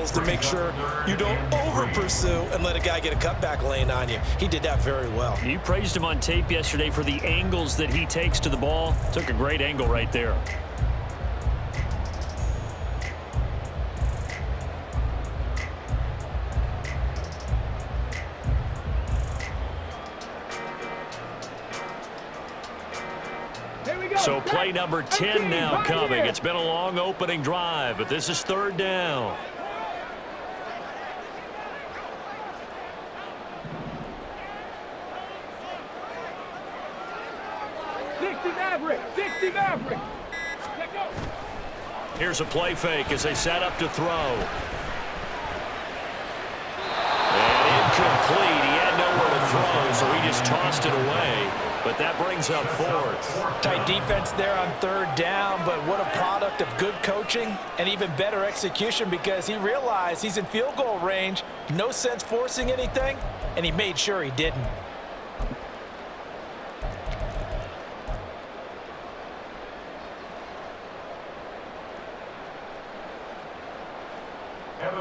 angles to make sure you don't over-pursue and let a guy get a cutback lane on you. He did that very well. You praised him on tape yesterday for the angles that he takes to the ball. Took a great angle right there. So play number 10 now coming. It's been a long opening drive, but this is third down. Here's a play fake as they set up to throw. And incomplete. He had nowhere to throw, so he just tossed it away. But that brings up fourth. Tight defense there on third down, but what a product of good coaching and even better execution, because he realized he's in field goal range, no sense forcing anything, and he made sure he didn't.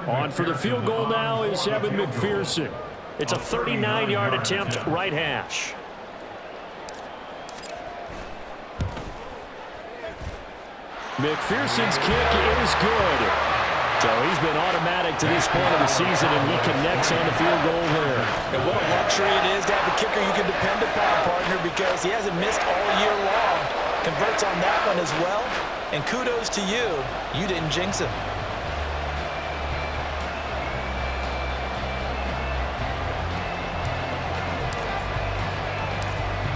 On for the field goal now is Evan McPherson. It's a 39-yard attempt, right hash. McPherson's kick is good. So he's been automatic to this point of the season, and he connects on the field goal there. And what a luxury it is to have a kicker you can depend upon, partner, because he hasn't missed all year long. Converts on that one as well, and kudos to you. You didn't jinx him.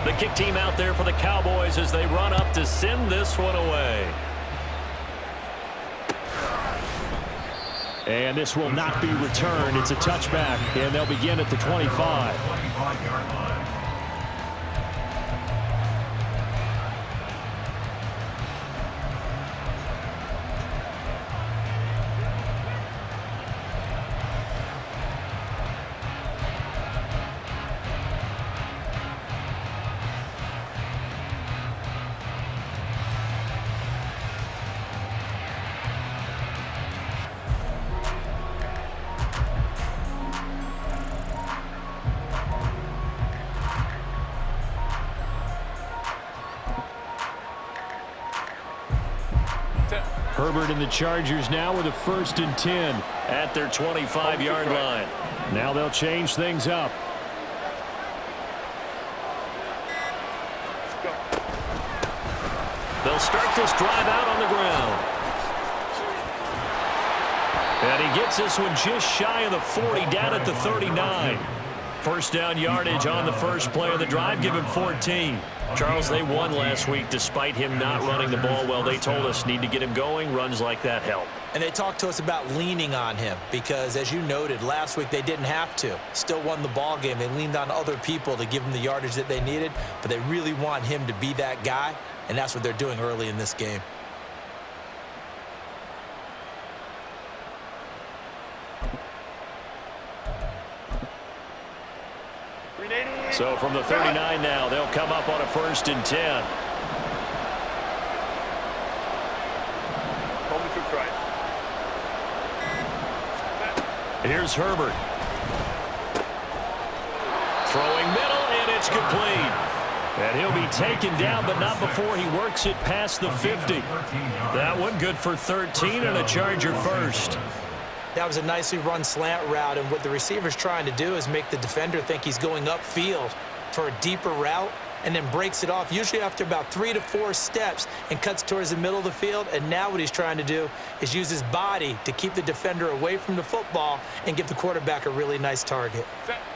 The kick team out there for the Cowboys as they run up to send this one away. And this will not be returned. It's a touchback, and they'll begin at the 25. Herbert and the Chargers now with a 1st and 10 at their 25-yard line. Now they'll change things up. They'll start this drive out on the ground. And he gets this one just shy of the 40, down at the 39. First down yardage on the first play of the drive, give him 14. Charles, they won last week despite him not running the ball well. They told us need to get him going. Runs like that help. And they talked to us about leaning on him because, as you noted, last week they didn't have to. Still won the ball game. They leaned on other people to give them the yardage that they needed, but they really want him to be that guy, and that's what they're doing early in this game. So from the 39 now, they'll come up on a 1st and 10. Here's Herbert. Throwing middle, and it's complete. And he'll be taken down, but not before he works it past the 50. That one good for 13 and a Charger first. That was a nicely run slant route, and what the receiver's trying to do is make the defender think he's going upfield for a deeper route and then breaks it off, usually after about 3 to 4 steps, and cuts towards the middle of the field. And now what he's trying to do is use his body to keep the defender away from the football and give the quarterback a really nice target.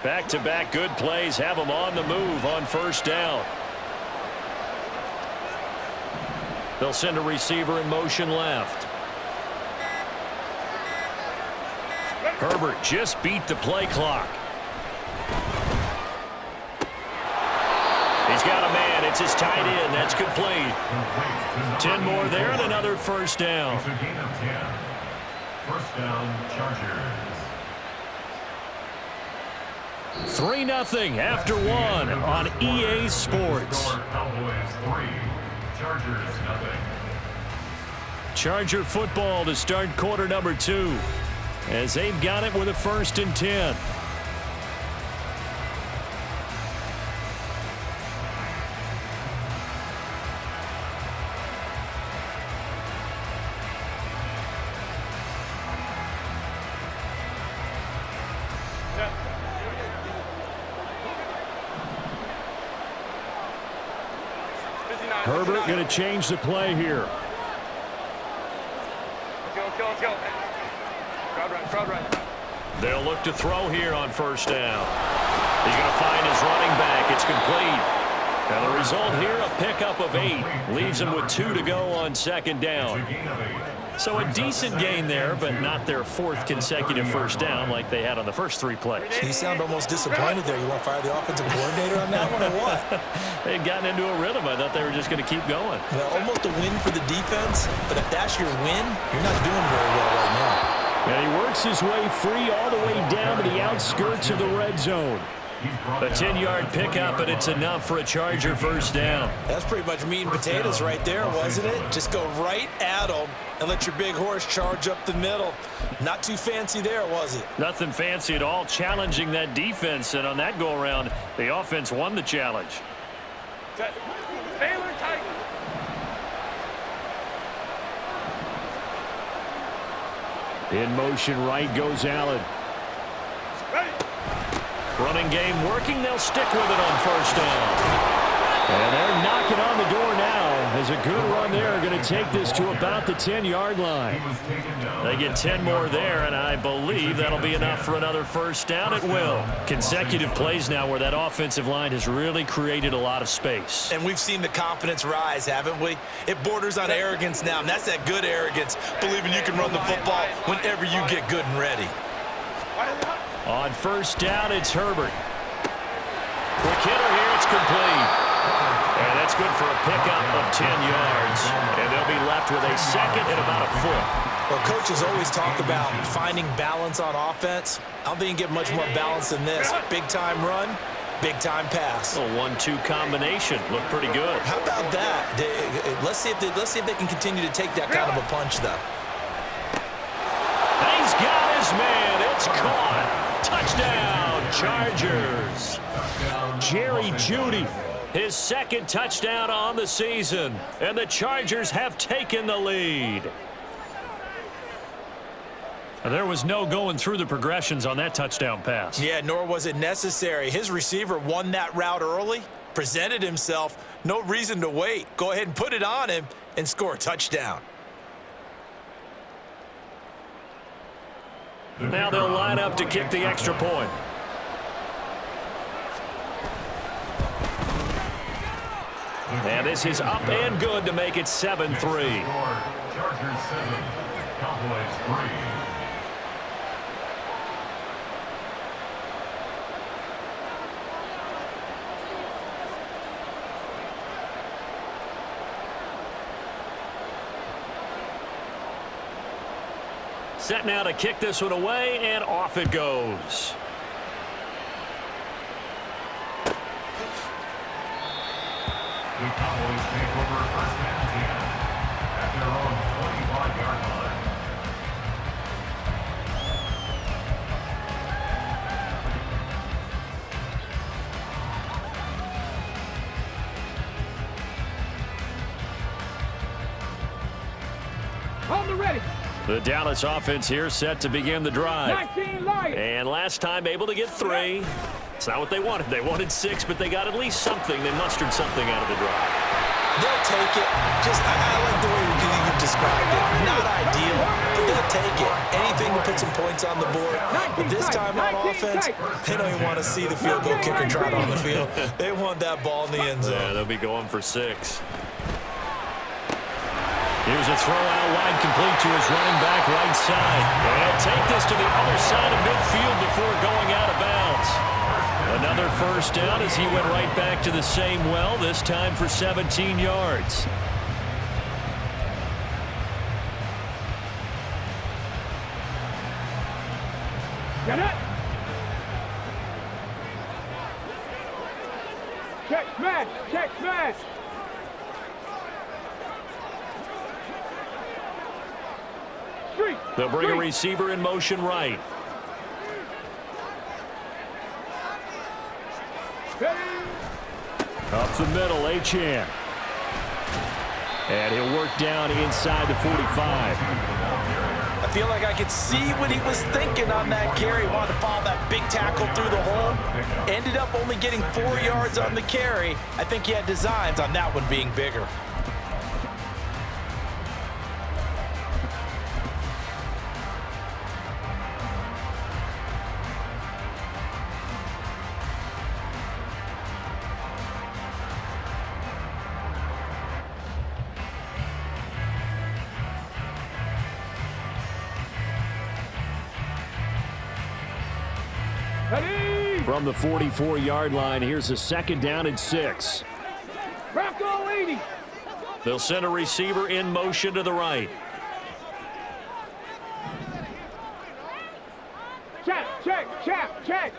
Back-to-back good plays have him on the move on first down. They'll send a receiver in motion left. Herbert just beat the play clock. He's got a man. It's his tight end. That's complete. 10 more there and another first down. It's a gain of 10. First down, Chargers. 3-0 after one on EA Sports. Cowboys 3, Chargers 0. Charger football to start quarter number 2. as they've got it with a 1st and 10. Herbert going to change the play here. Let's go. Crowd right. They'll look to throw here on 1st down. He's going to find his running back. It's complete. And the result here, a pickup of 8. Leaves him with 2 to go on 2nd down. So a decent gain there, but not their 4th consecutive 1st down like they had on the first 3 plays. You sound almost disappointed there. You want to fire the offensive coordinator on that one or what? They'd gotten into a rhythm. I thought they were just going to keep going. Well, almost a win for the defense, but if that's your win, you're not doing very well right now. And he works his way free all the way down to the outskirts of the red zone. A 10-yard pickup, and it's enough for a Charger 1st down. That's pretty much meat and potatoes right there, wasn't it? Just go right at them and let your big horse charge up the middle. Not too fancy there, was it? Nothing fancy at all, challenging that defense, and on that go-around, the offense won the challenge. Baylor Titans. In motion right goes Allen. Ready. Running game working. They'll stick with it on 1st down. And they're knocking on the door now. As a good run there, going to take this to about the 10-yard line. They get 10 more there, and I believe that'll be enough for another 1st down at will. Consecutive plays now where that offensive line has really created a lot of space. And we've seen the confidence rise, haven't we? It borders on arrogance now, and that's that good arrogance, believing you can run the football whenever you get good and ready. On 1st down, it's Herbert. Quick hitter here, it's complete. And that's good for a pickup of 10 yards. And they'll be left with a 2nd and about a 4. Well, coaches always talk about finding balance on offense. I don't think you can get much more balance than this. Big-time run, big-time pass. A 1-2 combination. Looked pretty good. How about that? Let's see if they can continue to take that kind of a punch, though. He's got his man. It's caught. Touchdown, Chargers. Jerry Jeudy, his 2nd touchdown on the season. And the Chargers have taken the lead. There was no going through the progressions on that touchdown pass. Yeah, nor was it necessary. His receiver won that route early, presented himself. No reason to wait. Go ahead and put it on him and score a touchdown. Now they'll line up to kick the extra point. And this is up and good to make it 7-3. Chargers 7, Cowboys 3. Set now to kick this one away, and off it goes. The Cowboys take over 1st and 10 at their own 25-yard line. On the ready. The Dallas offense here set to begin the drive. 19 light. And last time able to get 3. It's not what they wanted. They wanted 6, but they got at least something. They mustered something out of the drive. They'll take it. I like the way you've described it. Not ideal, but they'll take it. Anything to put some points on the board. But this time on offense, they don't even want to see the field goal kicker trot on the field. They want that ball in the end zone. Yeah, they'll be going for 6. Here's a throw out wide, complete to his running back right side. And take this to the other side of midfield before going out of bounds. Another 1st down as he went right back to the same well, this time for 17 yards. Get it. Check man. Check man. Street. They'll bring a receiver in motion right. Up the middle, Achane. And he'll work down inside the 45. I feel like I could see what he was thinking on that carry. Wanted to follow that big tackle through the hole. Ended up only getting 4 yards on the carry. I think he had designs on that one being bigger. From the 44-yard line, here's a 2nd down and 6. Rocco 80. They'll send a receiver in motion to the right. Check, check, check, check.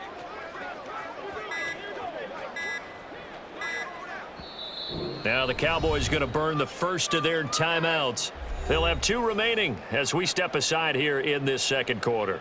Now the Cowboys going to burn the first of their timeouts. They'll have 2 remaining as we step aside here in this 2nd quarter.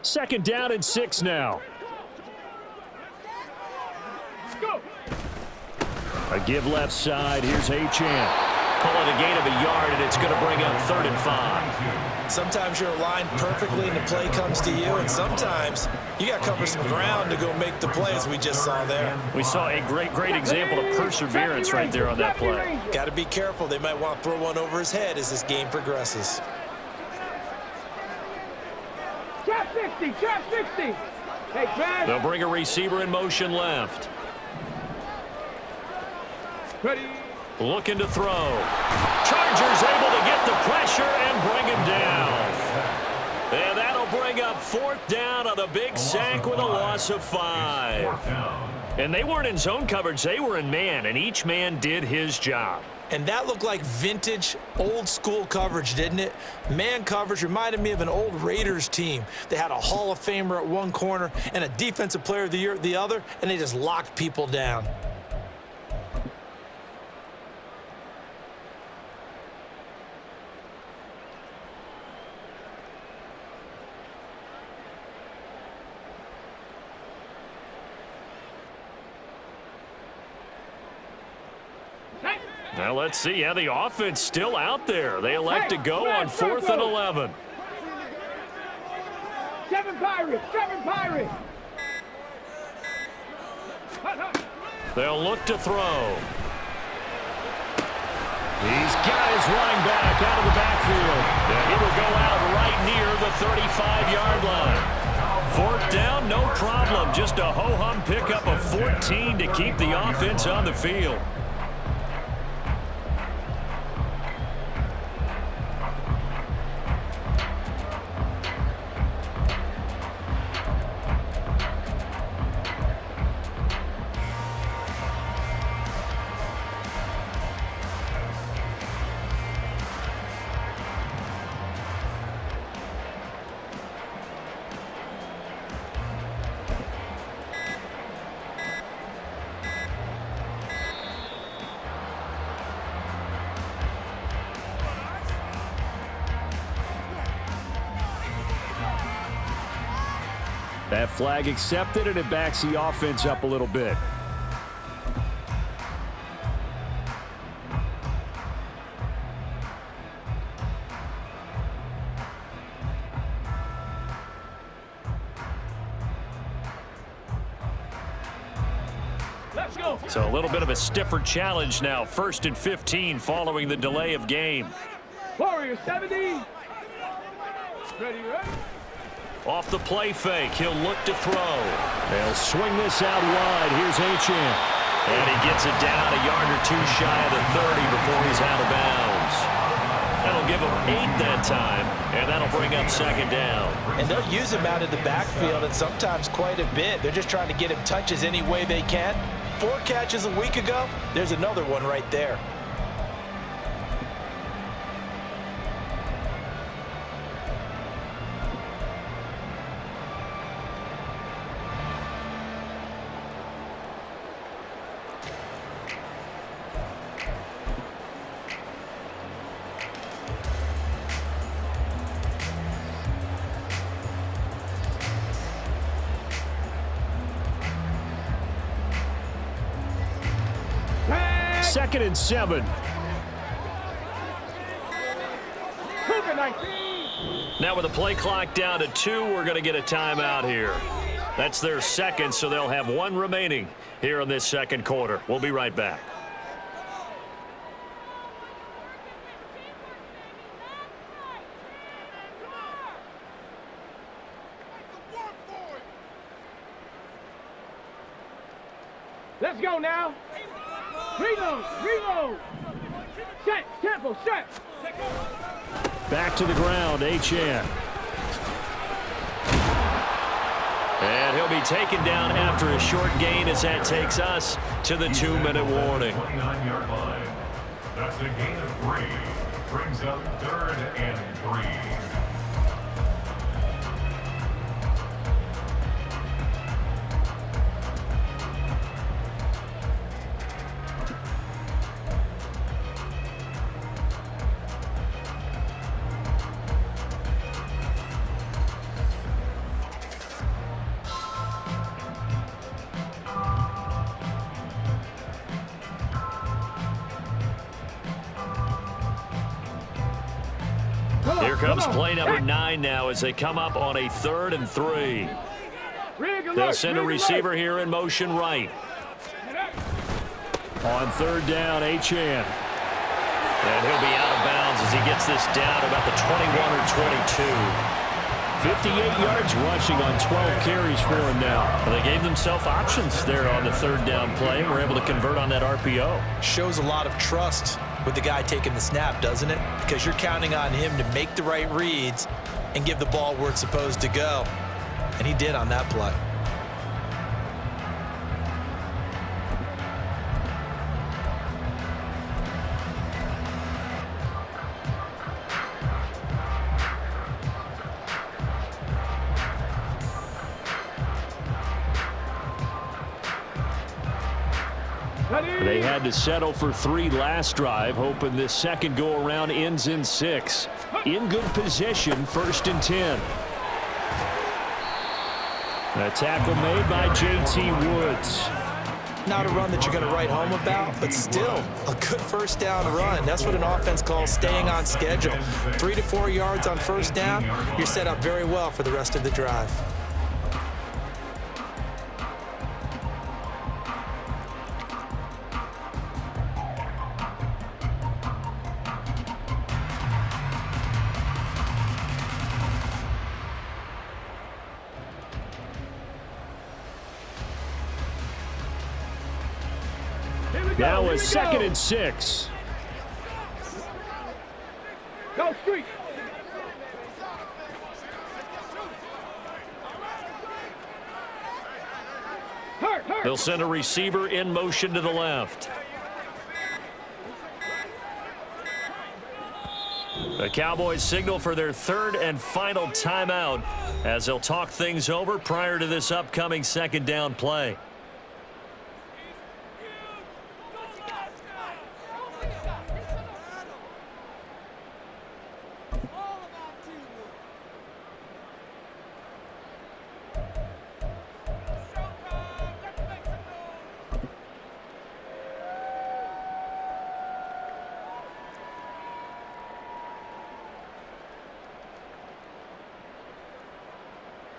Second down and 6 now. Go. A give left side. Here's Achane. Pulling a gain of a yard, and it's going to bring up 3rd and 5. Sometimes you're aligned perfectly and the play comes to you, and sometimes you got to cover some ground to go make the play, as we just saw there. We saw a great example of perseverance right there on that play. Got to be careful. They might want to throw one over his head as this game progresses. Trap 60, trap 60. Hey, man. They'll bring a receiver in motion left. Ready. Looking to throw. Chargers able to get the pressure and bring him down. And that'll bring up 4th down on the big sack with a loss of 5. And they weren't in zone coverage. They were in man, and each man did his job. And that looked like vintage, old-school coverage, didn't it? Man coverage reminded me of an old Raiders team. They had a Hall of Famer at one corner and a Defensive Player of the Year at the other, and they just locked people down. Now let's see. Yeah, the offense still out there. They elect to go on 4th and 11. 7 Pirates, 7 Pirates. They'll look to throw. He's got his running back out of the backfield. And he will go out right near the 35-yard line. 4th down, no problem. Just a ho-hum pickup of 14 to keep the offense on the field. That flag accepted, and it backs the offense up a little bit. Let's go. So a little bit of a stiffer challenge now. 1st and 15 following the delay of game. Warriors 70. Ready, ready. Off the play fake, he'll look to throw. They'll swing this out wide. Here's Achane. And he gets it down a yard or 2 shy of the 30 before he's out of bounds. And That'll give them 8 that time, and that'll bring up second down. And they'll use him out of the backfield, and sometimes quite a bit. They're just trying to get him touches any way they can. 4 catches a week ago, there's another one right there. Second and 7. Now with the play clock down to 2, we're going to get a timeout here. That's their second, so they'll have 1 remaining here in this second quarter. We'll be right back. Let's go now. Reload, reload. Set, tempo, set. Back to the ground, Achane. And he'll be taken down after a short gain as that takes us to the 2-minute warning. 29-yard line. That's a gain of 3. Brings up 3rd and 3. Here comes play number 9 now as they come up on a 3rd and 3. They'll send a receiver here in motion right. On 3rd down, Achane. And he'll be out of bounds as he gets this down about the 21 or 22. 58 yards rushing on 12 carries for him now. Well, they gave themselves options there on the 3rd down play and were able to convert on that RPO. Shows a lot of trust with the guy taking the snap, doesn't it? Because you're counting on him to make the right reads and give the ball where it's supposed to go. And he did on that play. They had to settle for 3 last drive, hoping this second go-around ends in 6. In good position, 1st and 10. A tackle made by J.T. Woods. Not a run that you're going to write home about, but still a good 1st down run. That's what an offense calls staying on schedule. 3 to 4 yards on 1st down, you're set up very well for the rest of the drive. Now a 2nd and 6. Go street. They'll send a receiver in motion to the left. The Cowboys signal for their 3rd and final timeout as they'll talk things over prior to this upcoming 2nd down play.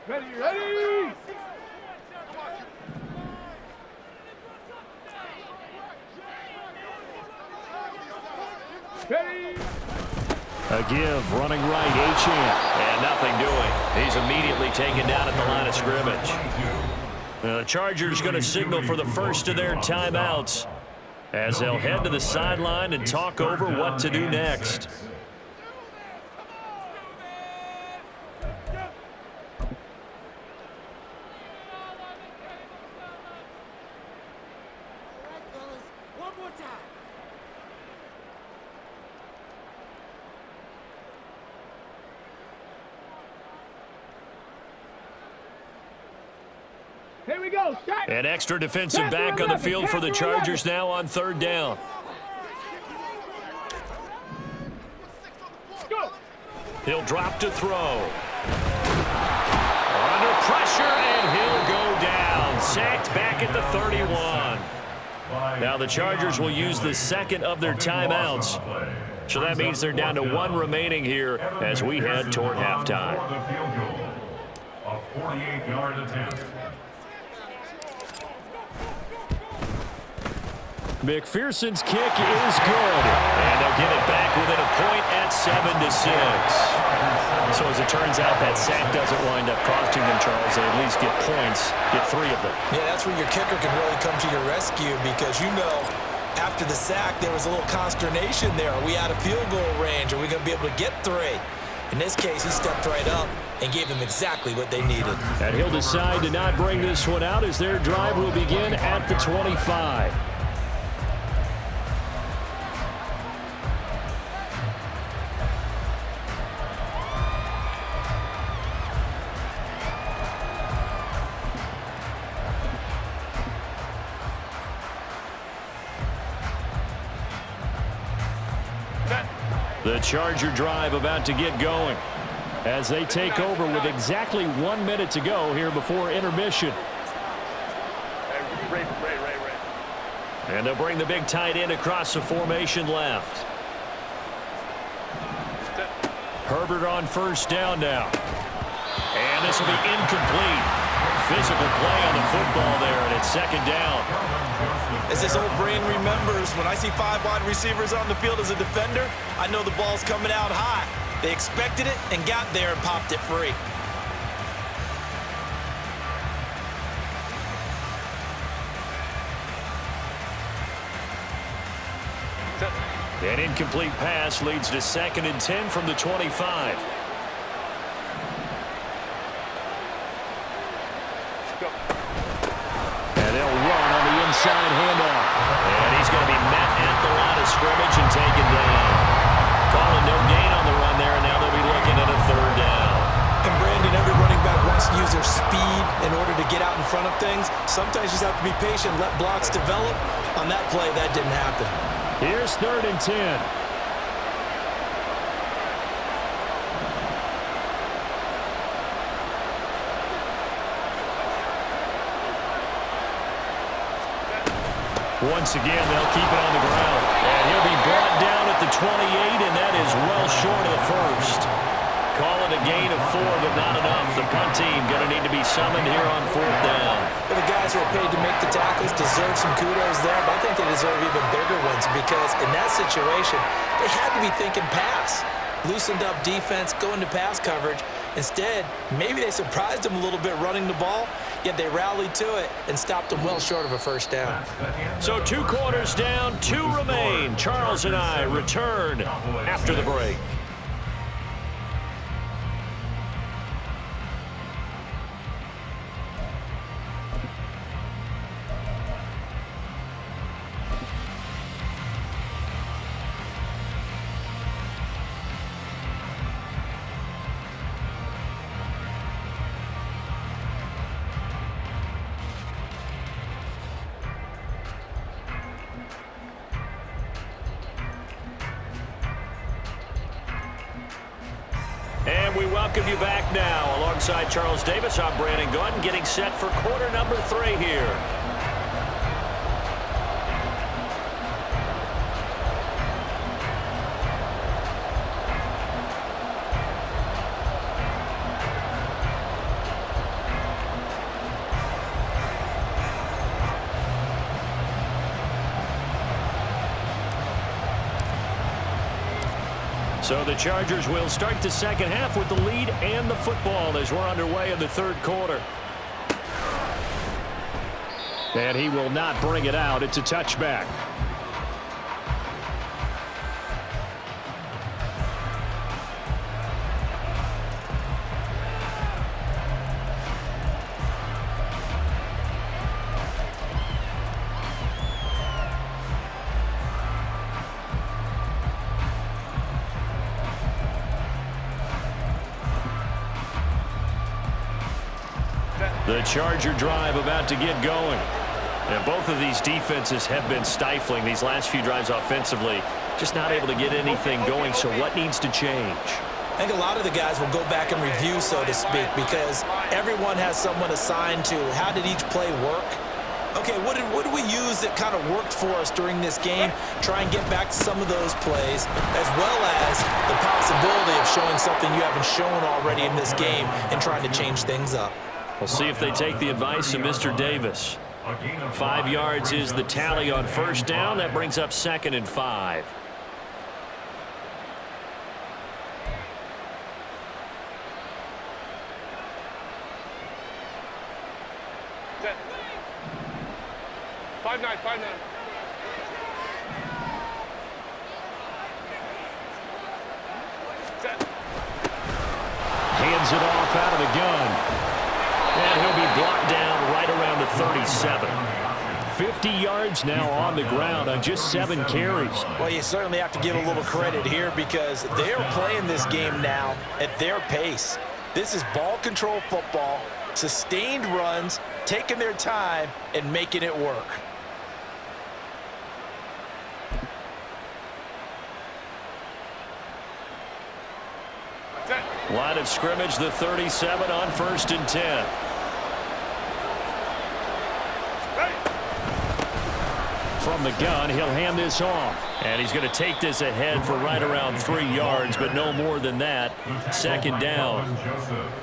Ready, ready! Ready! A give, running right, Achane. And nothing doing. He's immediately taken down at the line of scrimmage. The Chargers going to signal for the first of their timeouts as they'll head to the sideline and talk over what to do next. Here we go. An extra defensive back on the field for the Chargers now on 3rd down. Go. He'll drop to throw. Under pressure, and he'll go down. Sacked back at the 31. Now the Chargers will use the second of their timeouts. So that means they're down to 1 remaining here as we head toward halftime. A 48-yard attempt. McPherson's kick is good. And they'll get it back within a point at 7-6. So as it turns out, that sack doesn't wind up costing them, Charles. They at least get points, get 3 of them. Yeah, that's where your kicker can really come to your rescue because, after the sack, there was a little consternation there. Are we out of field goal range? Are we going to be able to get 3? In this case, he stepped right up and gave them exactly what they needed. And he'll decide to not bring this one out as their drive will begin at the 25. The Charger drive about to get going as they take over with exactly 1 minute to go here before intermission. And they'll bring the big tight end across the formation left. Herbert on 1st down now. And this will be incomplete. Physical play on the football there, and it's 2nd down. As this old brain remembers, when I see 5 wide receivers on the field as a defender, I know the ball's coming out high. They expected it and got there and popped it free. An incomplete pass leads to 2nd and 10 from the 25. And they'll run on the inside handoff. And he's going to be met at the line of scrimmage and taken down. Calling no gain on the run there, and now they'll be looking at a 3rd down. And Brandon, every running back wants to use their speed in order to get out in front of things. Sometimes you just have to be patient, let blocks develop. On that play, that didn't happen. Here's 3rd and 10. Once again, they'll keep it on the ground. And he'll be brought down at the 28, and that is well short of the 1st. Call it a gain of 4, but not enough. The punt team going to need to be summoned here on 4th down. The guys who are paid to make the tackles deserve some kudos there, but I think they deserve even bigger ones because in that situation, they had to be thinking pass. Loosened up defense, going to pass coverage. Instead, maybe they surprised them a little bit running the ball, yet they rallied to it and stopped them well short of a 1st down. So 2 quarters down, 2 remain. Charles and I return after the break. And we welcome you back now. Alongside Charles Davis, I'm Brandon Gunn, getting set for quarter number 3 here. So the Chargers will start the 2nd half with the lead and the football as we're underway in the 3rd quarter. And he will not bring it out. It's a touchback. The The Charger drive about to get going. And both of these defenses have been stifling these last few drives offensively. Just not able to get anything going, so what needs to change? I think a lot of the guys will go back and review, so to speak, because everyone has someone assigned to how did each play work. Okay, what did we use that kind of worked for us during this game? Try and get back to some of those plays, as well as the possibility of showing something you haven't shown already in this game and trying to change things up. We'll see if they take the advice of Mr. Davis. 5 yards is the tally on first down. That brings up 2nd and 5. Set. 5-9, 5-9. Set. Hands it off out of the gun. And he'll be blocked down right around the 37. 50 yards now on the ground on just 7 carries. Well, you certainly have to give a little credit here because they're playing this game now at their pace. This is ball control football, sustained runs, taking their time, and making it work. Line of scrimmage, the 37 on 1st and 10. From the gun, he'll hand this off. And he's going to take this ahead for right around 3 yards, but no more than that. 2nd down.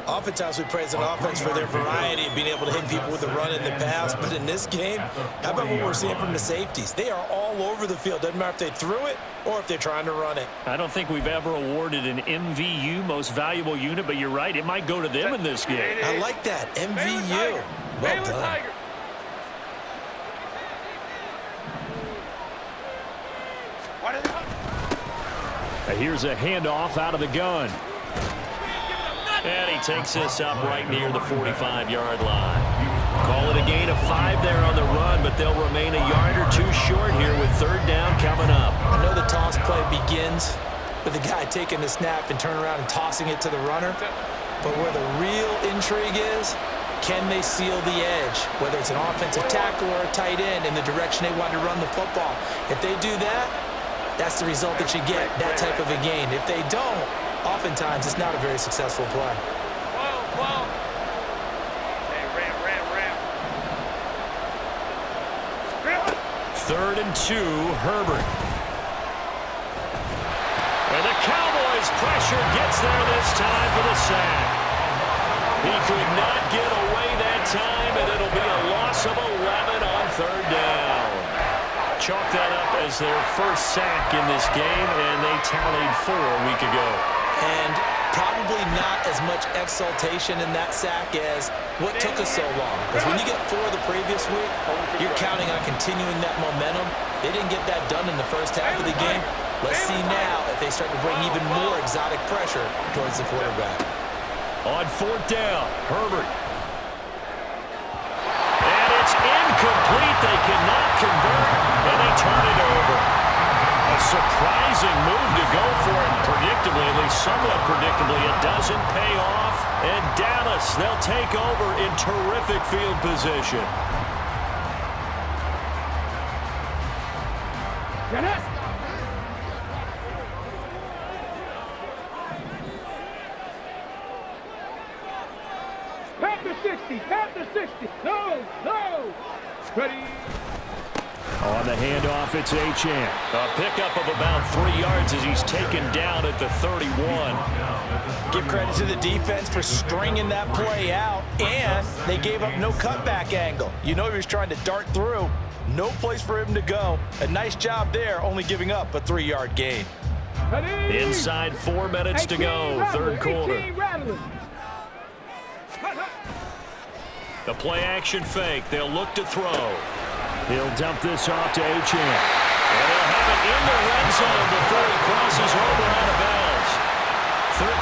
Oftentimes we praise an offense for their variety of being able to hit people with the run in the pass, but in this game, how about what we're seeing from the safeties? They are all over the field. Doesn't matter if they threw it or if they're trying to run it. I don't think we've ever awarded an MVU, most valuable unit, but you're right, it might go to them in this game. I like that, MVU. Well done. Here's a handoff out of the gun. And he takes this up right near the 45-yard line. Call it a gain of 5 there on the run, but they'll remain a yard or 2 short here with 3rd down coming up. I know the toss play begins with the guy taking the snap and turning around and tossing it to the runner. But where the real intrigue is, can they seal the edge, whether it's an offensive tackle or a tight end in the direction they want to run the football. If they do that, that's the result that you get, that type of a gain. If they don't, oftentimes it's not a very successful play. Whoa. Hey, ram. 3rd and 2, Herbert. And the Cowboys' pressure gets there this time for the sack. He could not get away that time, and it'll be a loss of 11 on 3rd down. Chalk that up as their first sack in this game, and they tallied 4 a week ago. And probably not as much exultation in that sack as what took us so long. Because when you get 4 the previous week, you're counting on continuing that momentum. They didn't get that done in the first half of the game. Let's see now if they start to bring even more exotic pressure towards the quarterback. On 4th down, Herbert. And it's incomplete. They cannot convert, and they turn it over. A surprising move to go for it, predictably, at least somewhat predictably. It doesn't pay off, and Dallas, they'll take over in terrific field position. Panther 60. No. Ready. On the handoff, it's Achane. A pickup of about 3 yards as he's taken down at the 31. Give credit to the defense for stringing that play out, and they gave up no cutback angle. You know he was trying to dart through. No place for him to go. A nice job there, only giving up a 3-yard gain. Inside 4 minutes to go, 3rd quarter. The play-action fake. They'll look to throw. He'll dump this off to Achane. And they'll have it in the red zone before he crosses over out of bounds.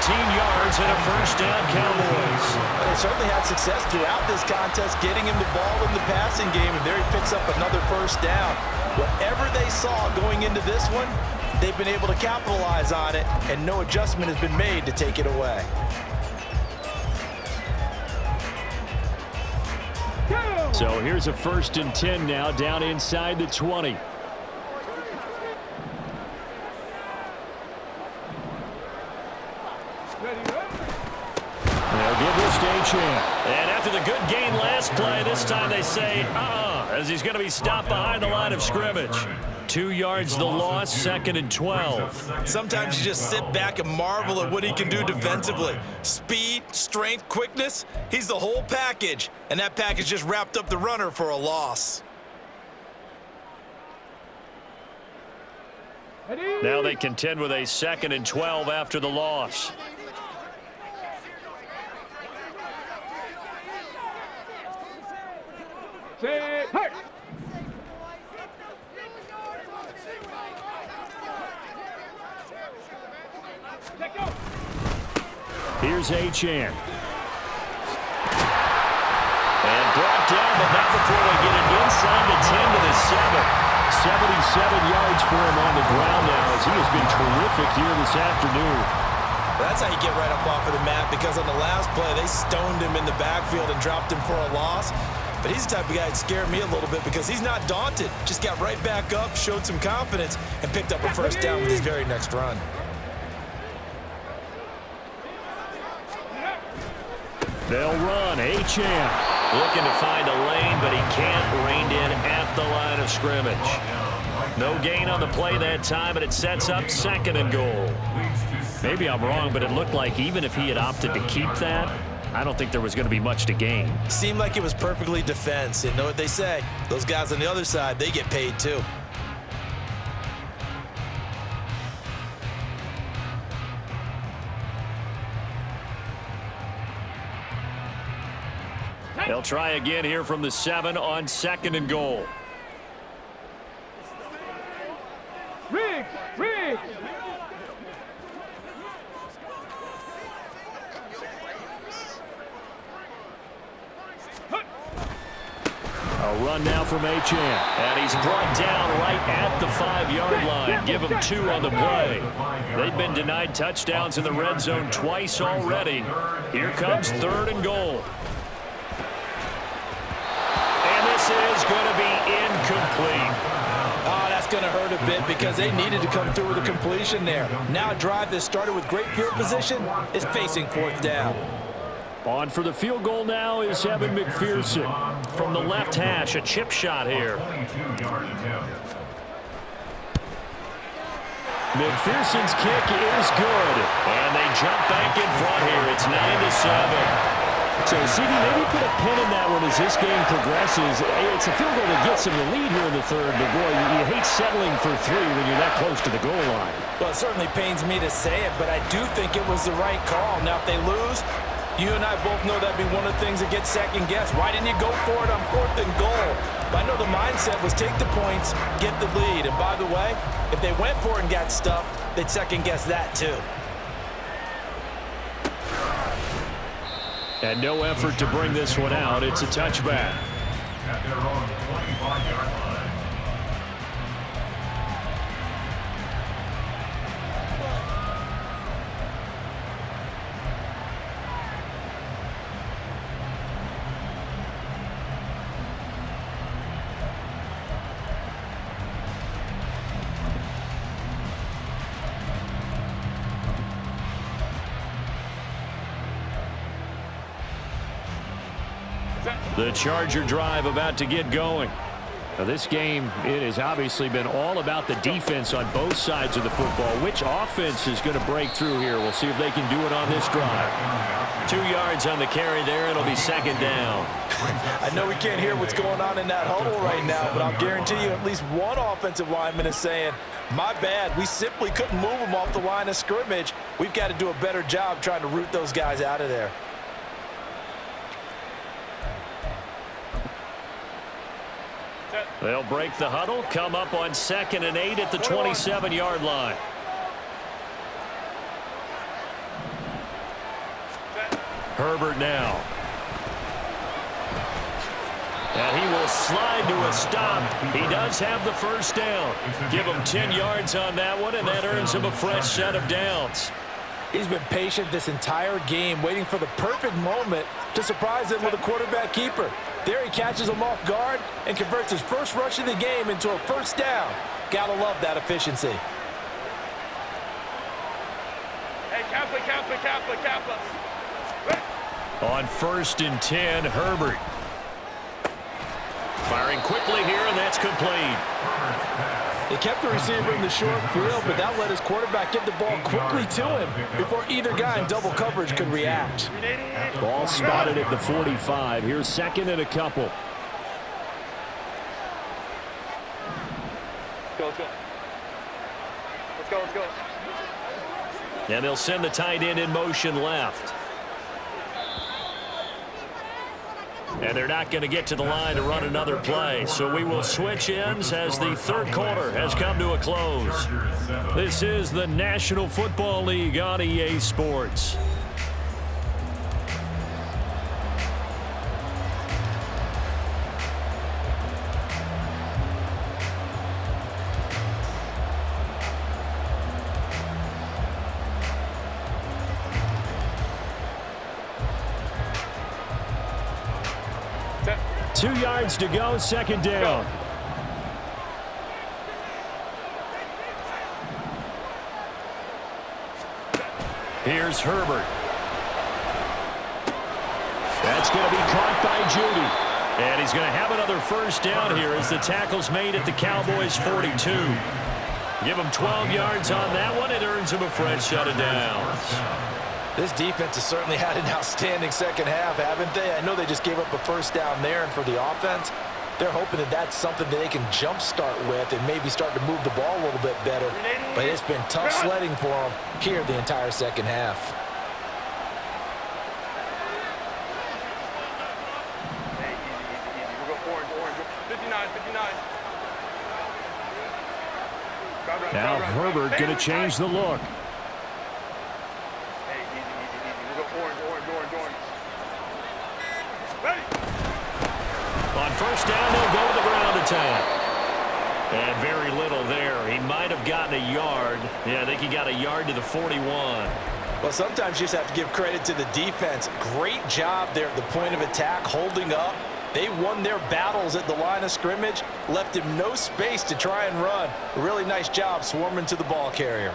13 yards and a 1st down, Cowboys. They certainly had success throughout this contest, getting him the ball in the passing game, and there he picks up another 1st down. Whatever they saw going into this one, they've been able to capitalize on it, and no adjustment has been made to take it away. So here's a 1st and 10 now down inside the 20. They'll give this to Achane. And after the good gain last play, this time they say, as he's going to be stopped behind the line of scrimmage. 2 yards the loss, 2nd and 12. Sometimes you just sit back and marvel at what he can do defensively. Speed, strength, quickness, he's the whole package. And that package just wrapped up the runner for a loss. Now they contend with a 2nd and 12 after the loss. Here's Achane. And brought down, but not before they get it inside the 10 to the 7. 77 yards for him on the ground now as he has been terrific here this afternoon. That's how you get right up off of the mat, because on the last play, they stoned him in the backfield and dropped him for a loss. But he's the type of guy that scared me a little bit because he's not daunted. Just got right back up, showed some confidence, and picked up a 1st down with his very next run. They'll run. Achane looking to find a lane, but he can't. Reined in at the line of scrimmage. No gain on the play that time, and it sets up 2nd and goal. Maybe I'm wrong, but it looked like even if he had opted to keep that, I don't think there was going to be much to gain. Seemed like it was perfectly defense. And know what they say? Those guys on the other side, they get paid too. They'll try again here from the 7 on 2nd and goal. Riggs! A run now from Achane. And he's brought down right at the 5-yard line. Give him 2 on the play. They've been denied touchdowns in the red zone twice already. Here comes 3rd and goal. And this is going to be incomplete. Oh, that's going to hurt a bit because they needed to come through with a completion there. Now a drive that started with great field position is facing 4th down. On for the field goal now is Evan McPherson. From the left hash, a chip shot here. McPherson's kick is good. And they jump back in front here. It's 9-7. So, CD, maybe put a pin in that one as this game progresses. It's a field goal that gets them the lead here in the 3rd, but boy, you hate settling for 3 when you're that close to the goal line. Well, it certainly pains me to say it, but I do think it was the right call. Now, if they lose, you and I both know that'd be one of the things that gets second-guessed. Why didn't you go for it on 4th and goal? But I know the mindset was take the points, get the lead. And by the way, if they went for it and got stuffed, they'd second-guess that too. And no effort to bring this one out. It's a touchback. At their own 25-yard line. The Charger drive about to get going. Now this game, it has obviously been all about the defense on both sides of the football. Which offense is going to break through here? We'll see if they can do it on this drive. 2 yards on the carry there. It'll be 2nd down. I know we can't hear what's going on in that huddle right now, but I'll guarantee you at least one offensive lineman is saying, my bad, we simply couldn't move them off the line of scrimmage. We've got to do a better job trying to root those guys out of there. They'll break the huddle, come up on 2nd and 8 at the 27-yard line. Herbert now. And he will slide to a stop. He does have the 1st down. Give him 10 yards on that one, and that earns him a fresh set of downs. He's been patient this entire game, waiting for the perfect moment to surprise them with a quarterback keeper. There he catches him off guard and converts his first rush of the game into a first down. Gotta love that efficiency. Hey, Kappa. On 1st and 10, Herbert. Firing quickly here, and that's complete. He kept the receiver in the short field, but that let his quarterback get the ball quickly to him before either guy in double coverage could react. Ball spotted at the 45. Here's 2nd and a couple. Let's go. And they'll send the tight end in motion left. And they're not going to get to the line to run another play. So we will switch ends as the 3rd quarter has come to a close. This is the National Football League on EA Sports. Two yards to go, 2nd down. Here's Herbert. That's going to be caught by Judy. And he's going to have another first down here as the tackle's made at the Cowboys' 42. Give him 12 yards on that one. It earns him a fresh set of downs. This defense has certainly had an outstanding second half, haven't they? I know they just gave up a first down there, and for the offense, they're hoping that that's something that they can jumpstart with and maybe start to move the ball a little bit better. But it's been tough sledding for them here the entire second half. Hey, easy. We'll go orange. 59. Now Herbert going to change the look. On first down, they'll go to the ground attack. And very little there. He might have gotten a yard. Yeah, I think he got a yard to the 41. Well, sometimes you just have to give credit to the defense. Great job there at the point of attack, holding up. They won their battles at the line of scrimmage, left him no space to try and run. A really nice job swarming to the ball carrier.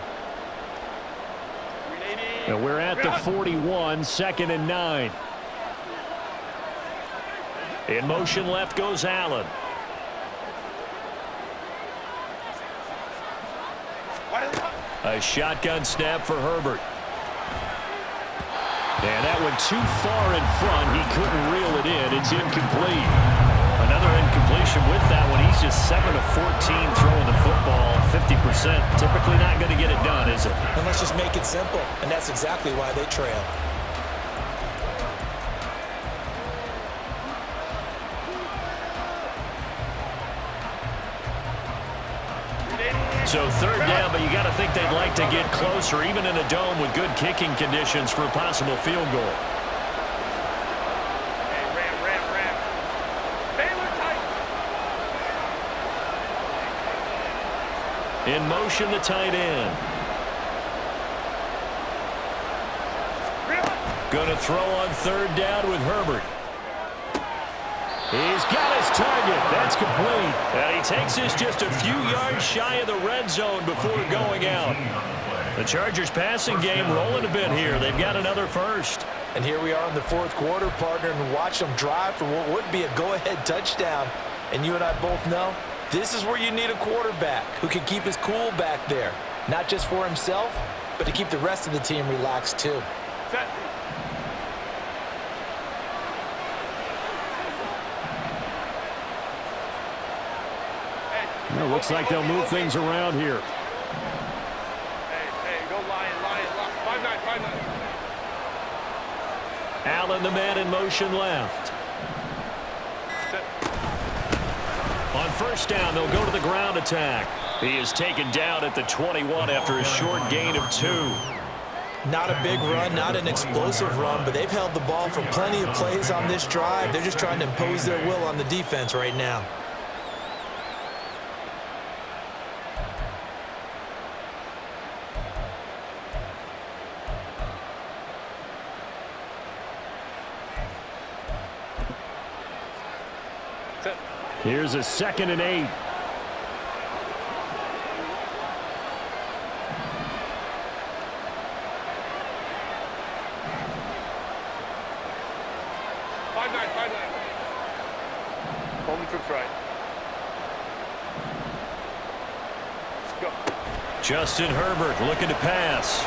And we're at the 41, 2nd and 9. In motion left goes Allen. A shotgun snap for Herbert. And that went too far in front. He couldn't reel it in. It's incomplete. Another incompletion with that one. He's just 7 of 14 throwing the football. 50%. Typically not going to get it done, is it? And let's just make it simple. And that's exactly why they trail. So 3rd down, but you got to think they'd like to get closer, even in a dome with good kicking conditions for a possible field goal. Ram. Baylor tight. In motion, the tight end. Going to throw on 3rd down with Herbert. He's got his target. That's complete. And he takes this just a few yards shy of the red zone before going out. The Chargers passing game rolling a bit here. They've got another first. And here we are in the 4th quarter, partner, and watch them drive for what would be a go-ahead touchdown. And you and I both know this is where you need a quarterback who can keep his cool back there. Not just for himself, but to keep the rest of the team relaxed too. Set. Well, looks like they'll move things around here. Hey, go Lion. 5-9. Allen, the man in motion left. On first down, they'll go to the ground attack. He is taken down at the 21 after a short gain of 2. Not a big run, not an explosive run, but they've held the ball for plenty of plays on this drive. They're just trying to impose their will on the defense right now. Here's a 2nd and 8. Justin Herbert looking to pass.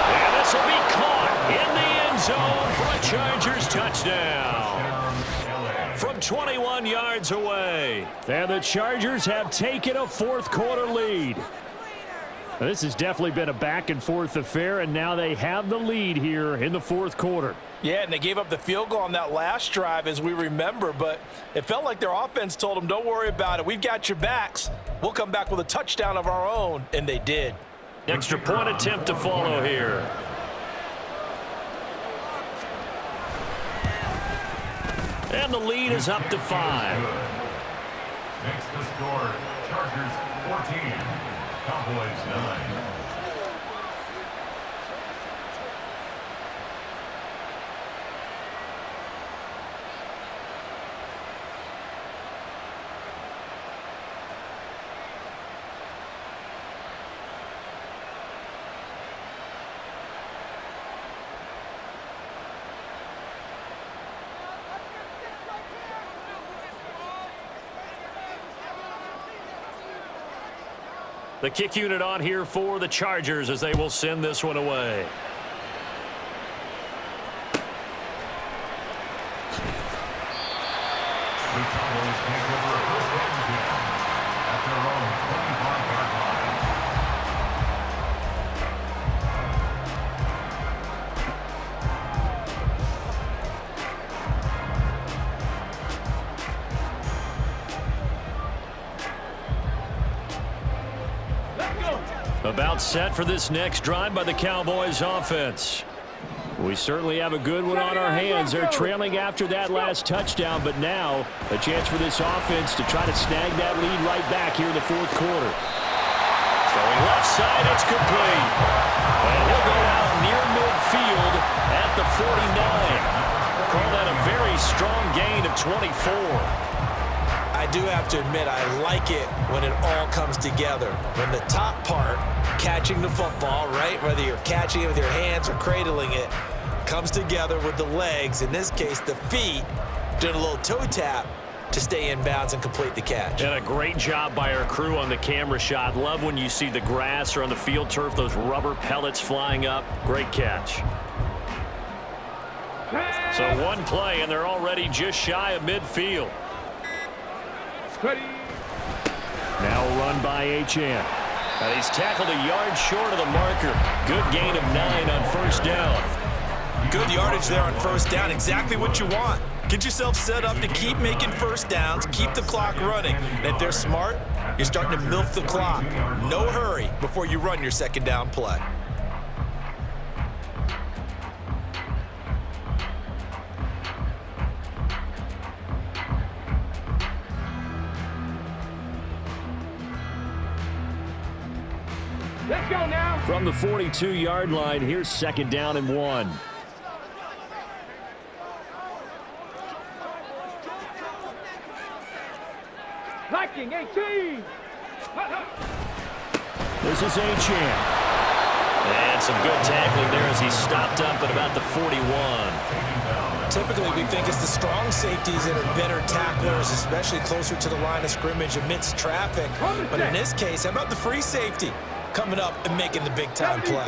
And this will be caught in the end zone for a Chargers touchdown. From 21 yards away. And the Chargers have taken a fourth-quarter lead. This has definitely been a back-and-forth affair, and now they have the lead here in the fourth quarter. Yeah, and they gave up the field goal on that last drive, as we remember, but it felt like their offense told them, don't worry about it. We've got your backs. We'll come back with a touchdown of our own, and they did. Extra point attempt to follow here. And the lead is up to 5. Makes the score Chargers 14, Cowboys 9. The kick unit on here for the Chargers as they will send this one away. The Cowboys take over a first down at their own 25-yard line. About set for this next drive by the Cowboys offense. We certainly have a good one on our hands. They're trailing after that last touchdown, but now a chance for this offense to try to snag that lead right back here in the fourth quarter. Throwing left side, it's complete. And he'll go out near midfield at the 49. Call that a very strong gain of 24. I do have to admit, I like it when it all comes together. When the top part, catching the football, right, whether you're catching it with your hands or cradling it, comes together with the legs, in this case the feet, doing a little toe tap to stay in bounds and complete the catch. And a great job by our crew on the camera shot. Love when you see the grass or on the field turf, those rubber pellets flying up. Great catch. So one play, and they're already just shy of midfield. Now a run by H.N. And he's tackled a yard short of the marker. Good gain of 9 on first down. Good yardage there on first down. Exactly what you want. Get yourself set up to keep making first downs, keep the clock running. And if they're smart, you're starting to milk the clock. No hurry before you run your second down play. Let's go now. From the 42-yard line, here's second down and 1. Liking 18. This is H.N. And some good tackling there as he stopped up at about the 41. Typically, we think it's the strong safeties that are better tacklers, especially closer to the line of scrimmage amidst traffic. But in this case, how about the free safety coming up and making the big-time play?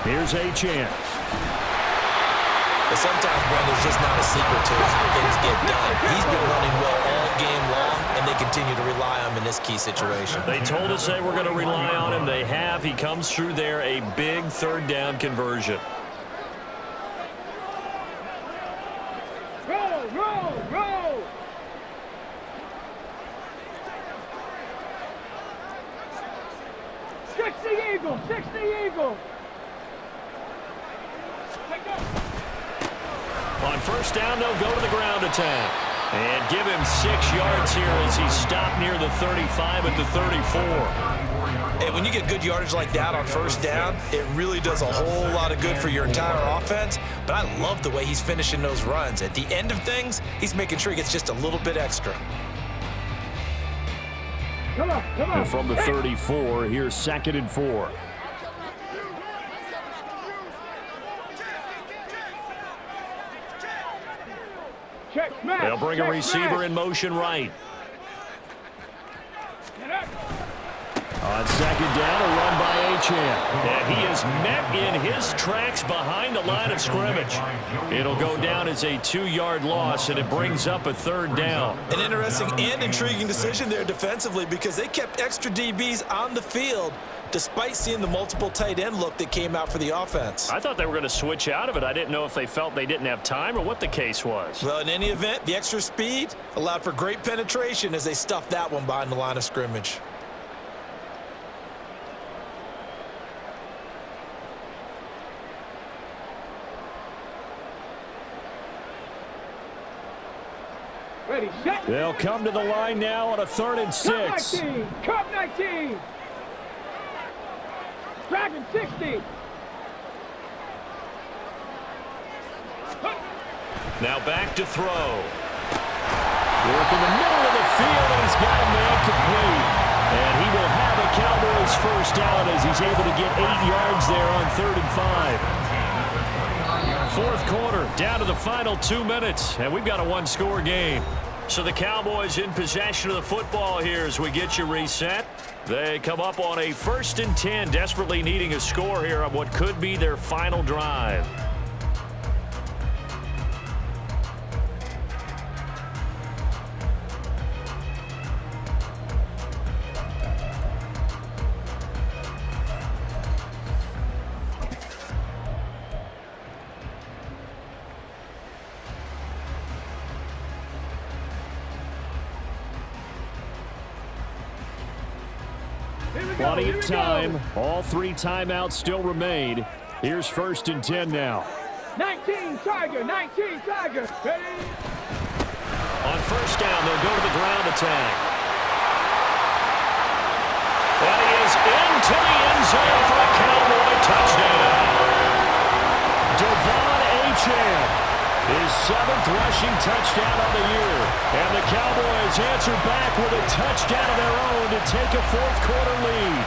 Here's H.N. But sometimes, Brent, there's just not a secret to it. Things get done. He's been running well all game long, and they continue to rely on him in this key situation. They told us they were going to rely on him. They have. He comes through there, a big third down conversion. Roll, roll, roll. Six the Eagle, six the Eagle. On first down, they'll go to the ground attack. And give him 6 yards here as he stopped near the 35 at the 34. And when you get good yardage like that on first down, it really does a whole lot of good for your entire offense. But I love the way he's finishing those runs. At the end of things, he's making sure he gets just a little bit extra. Come on. And from the 34, here's 2nd and 4. Check, smash. They'll bring a receiver in motion right. On 2nd down, a run by Achane. And he is met in his tracks behind the line of scrimmage. It'll go down as a 2-yard loss, and it brings up a 3rd down. An interesting and intriguing decision there defensively because they kept extra DBs on the field despite seeing the multiple tight end look that came out for the offense. I thought they were going to switch out of it. I didn't know if they felt they didn't have time or what the case was. Well, in any event, the extra speed allowed for great penetration as they stuffed that one behind the line of scrimmage. Ready, set. They'll come to the line now on a 3rd and 6. Cup 19. Dragon 60. Now back to throw. Work in the middle of the field, and he's got a man complete. And he will have a Cowboys first down as he's able to get 8 yards there on 3rd and 5. 4th quarter, down to the final 2 minutes, and we've got a 1-score game. So the Cowboys in possession of the football here as we get you reset. They come up on a 1st and 10, desperately needing a score here on what could be their final drive. Plenty of time. All 3 timeouts still remain. Here's 1st and 10 now. 19 Tiger. Ready? On 1st down, they'll go to the ground attack. And he is into the end zone for a Cowboy touchdown. Devon Achane, his 7th rushing touchdown of the year. And the Cowboys answer back with a touchdown of their own to take a 4th quarter lead.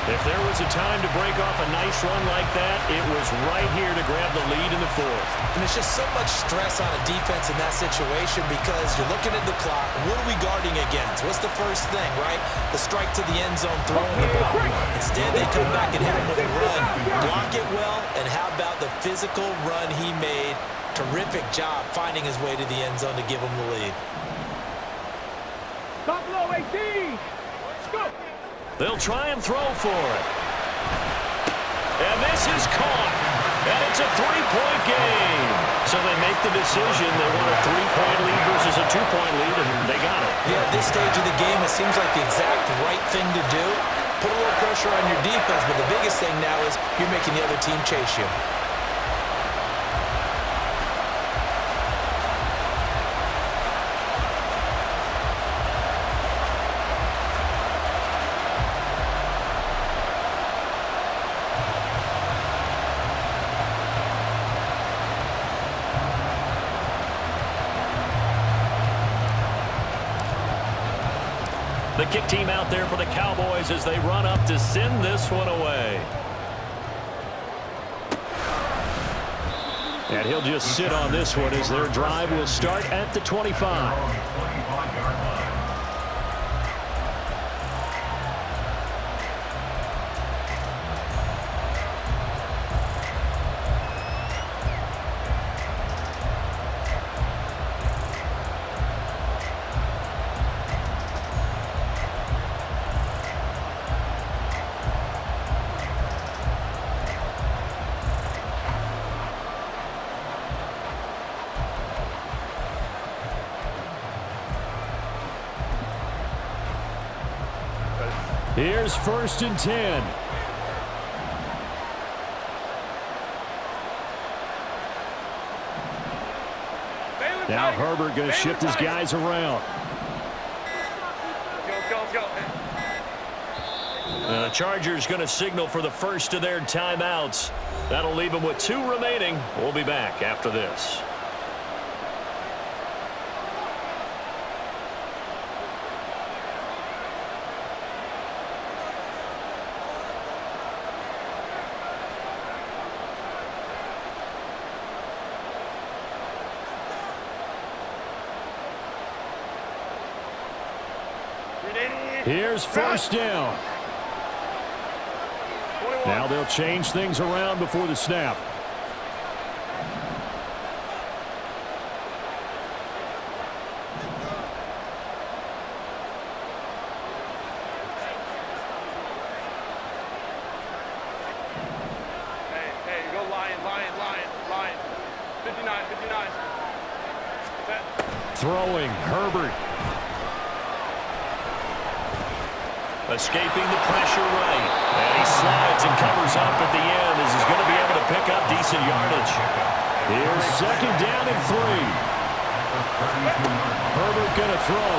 If there was a time to break off a nice run like that, it was right here to grab the lead in the 4th. And there's just so much stress on a defense in that situation because you're looking at the clock. What are we guarding against? What's the first thing, right? The strike to the end zone, throwing the ball. Instead, they come back and hit him with a run. Block it well, and how about the physical run he made? Terrific job finding his way to the end zone to give him the lead. Top low 18. Go. They'll try and throw for it. And this is caught. And it's a 3-point game. So they make the decision. They want a 3-point lead versus a 2-point lead, and they got it. Yeah, at this stage of the game, it seems like the exact right thing to do. Put a little pressure on your defense, but the biggest thing now is you're making the other team chase you. The kick team out there for the Cowboys as they run up to send this one away. And he'll just sit on this one as their drive will start at the 25. Here's 1st and 10. Now Herbert going to shift his guys around. The Chargers going to signal for the first of their timeouts. That'll leave them with 2 remaining. We'll be back after this. Here's first down. Now they'll change things around before the snap. Hey, go Lion. 59. Set. Throwing, Herbert. Escaping the pressure right. And he slides and covers up at the end as he's going to be able to pick up decent yardage. Here's second down and 3. Herbert going to throw.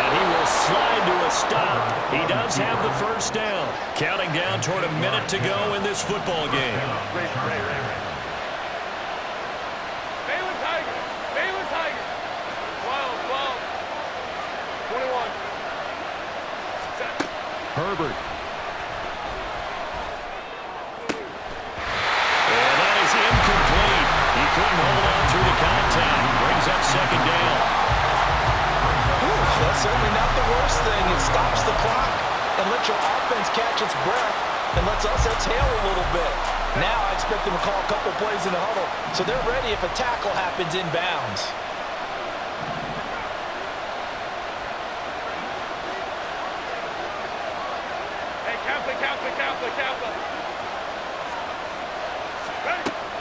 And he will slide to a stop. He does have the first down. Counting down toward a minute to go in this football game. Herbert. And that is incomplete. He couldn't hold on through the contact. Brings up second down. That's certainly not the worst thing. It stops the clock and lets your offense catch its breath and lets us exhale a little bit. Now I expect them to call a couple plays in the huddle so they're ready if a tackle happens inbounds. Kappa.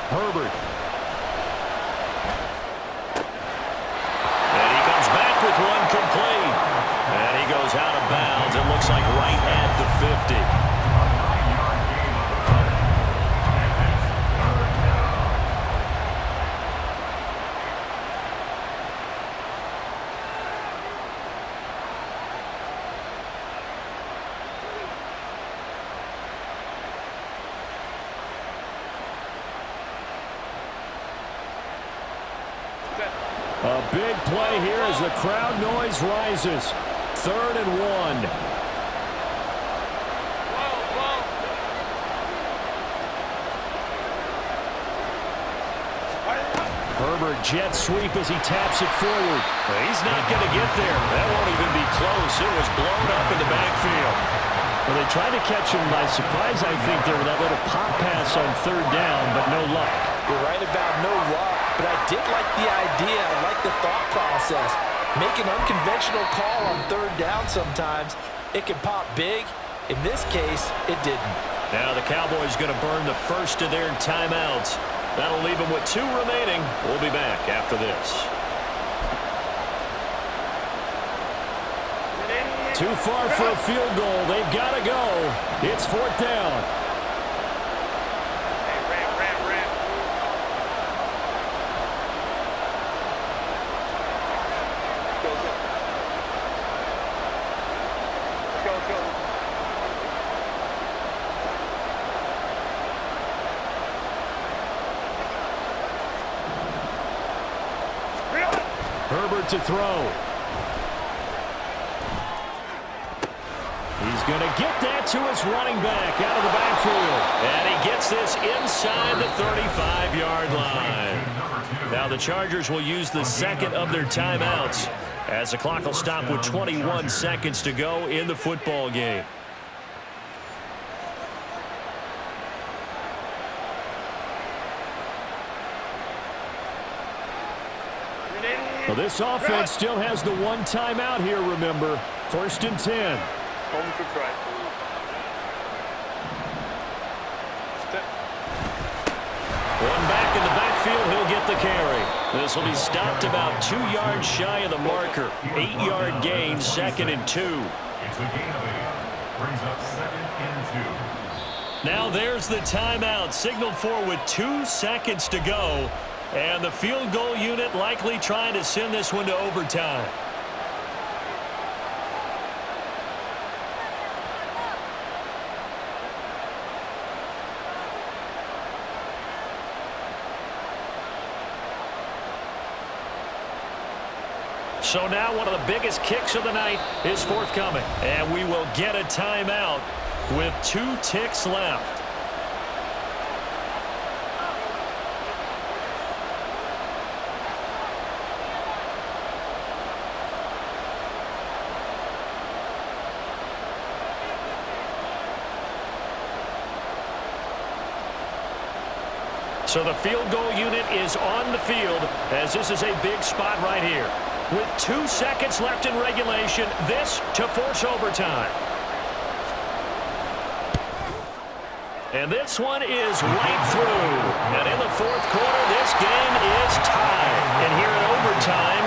Herbert. And he comes back with one complete. And he goes out of bounds. It looks like right at the 50. A big play here as the crowd noise rises. 3rd and 1. Herbert jet sweep as he taps it forward. He's not going to get there. That won't even be close. It was blown up in the backfield. Well, they tried to catch him by surprise, I think, there with that little pop pass on 3rd down, but no luck. You're right about no luck, but I did like the idea. I like the thought process. Make an unconventional call on 3rd down sometimes. It can pop big. In this case, it didn't. Now the Cowboys going to burn the first of their timeouts. That'll leave them with 2 remaining. We'll be back after this. Too far for a field goal. They've got to go. It's 4th down. Ram. Let's go. Herbert to throw. He's going to get that to his running back out of the backfield. And he gets this inside the 35-yard line. Now the Chargers will use the second of their timeouts as the clock will stop with 21 seconds to go in the football game. Well, this offense still has the 1 timeout here, remember. 1st and 10. Home to try. One back in the backfield, he'll get the carry. This will be stopped about 2 yards shy of the marker. 8-yard gain, 2nd and 2. It's a gain of 8. Brings up 2nd and 2. Now there's the timeout, signaled for with 2 seconds to go. And the field goal unit likely trying to send this one to overtime. So now one of the biggest kicks of the night is forthcoming. And we will get a timeout with 2 ticks left. So the field goal unit is on the field as this is a big spot right here. With 2 seconds left in regulation, this to force overtime. And this one is right through. And in the 4th quarter, this game is tied. And here in overtime,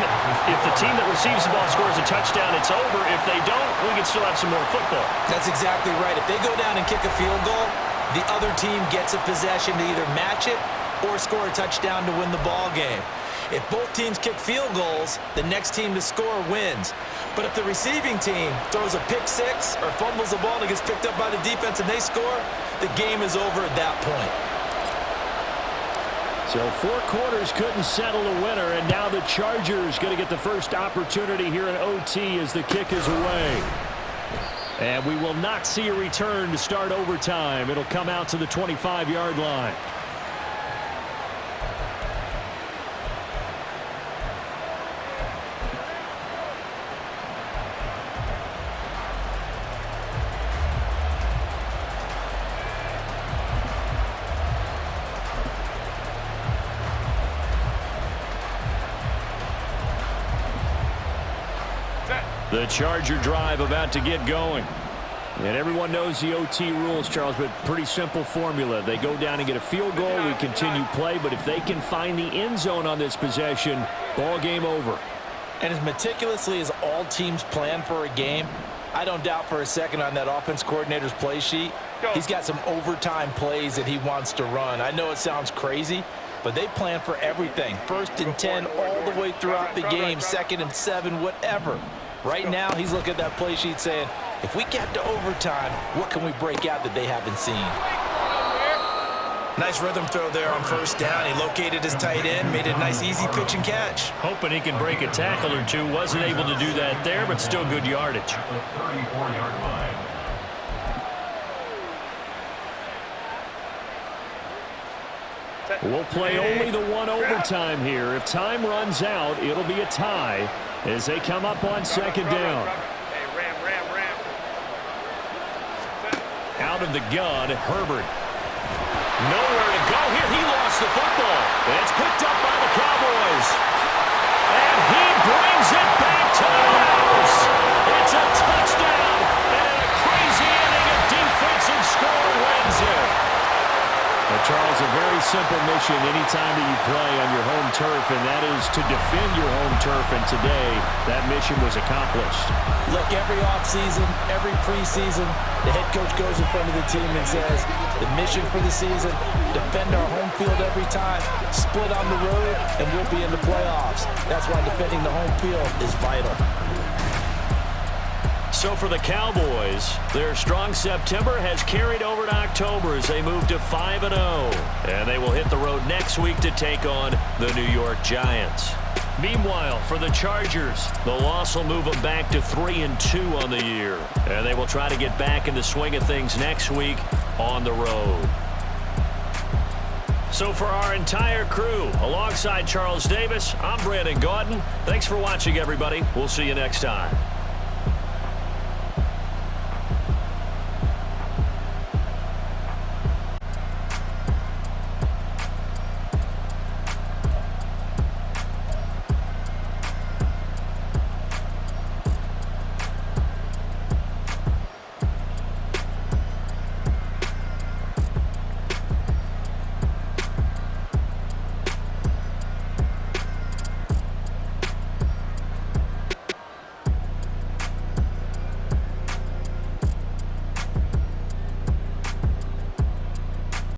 if the team that receives the ball scores a touchdown, it's over. If they don't, we can still have some more football. That's exactly right. If they go down and kick a field goal, the other team gets a possession to either match it or score a touchdown to win the ball game. If both teams kick field goals, the next team to score wins. But if the receiving team throws a pick 6 or fumbles the ball and it gets picked up by the defense and they score, the game is over at that point. So 4 quarters couldn't settle a winner, and now the Chargers going to get the first opportunity here in OT as the kick is away. And we will not see a return to start overtime. It'll come out to the 25-yard line. The Charger drive about to get going. And everyone knows the OT rules, Charles, but pretty simple formula. They go down and get a field goal, we continue play, but if they can find the end zone on this possession, ball game over. And as meticulously as all teams plan for a game, I don't doubt for a second on that offense coordinator's play sheet, he's got some overtime plays that he wants to run. I know it sounds crazy, but they plan for everything. 1st and 10 all the way throughout the game, 2nd and 7, whatever. Right now, he's looking at that play sheet saying, if we get to overtime, what can we break out that they haven't seen? Nice rhythm throw there on 1st down. He located his tight end, made a nice easy pitch and catch. Hoping he can break a tackle or two. Wasn't able to do that there, but still good yardage. At the 34-yard line. We'll play only the 1 overtime here. If time runs out, it'll be a tie as they come up on 2nd down. Out of the gun, Herbert. Nowhere to go here. He lost the football. It's picked up by the Cowboys. And he brings it back to the house. It's a touchdown. And a crazy inning of defensive score wins it. Well, Charles, a very simple mission anytime that you play on your home turf, and that is to defend your home turf, and today that mission was accomplished. Look, every offseason, every preseason, the head coach goes in front of the team and says, the mission for the season, defend our home field every time, split on the road, and we'll be in the playoffs. That's why defending the home field is vital. So for the Cowboys, their strong September has carried over to October as they move to 5-0. And they will hit the road next week to take on the New York Giants. Meanwhile, for the Chargers, the loss will move them back to 3-2 on the year. And they will try to get back in the swing of things next week on the road. So for our entire crew, alongside Charles Davis, I'm Brandon Gaudin. Thanks for watching, everybody. We'll see you next time.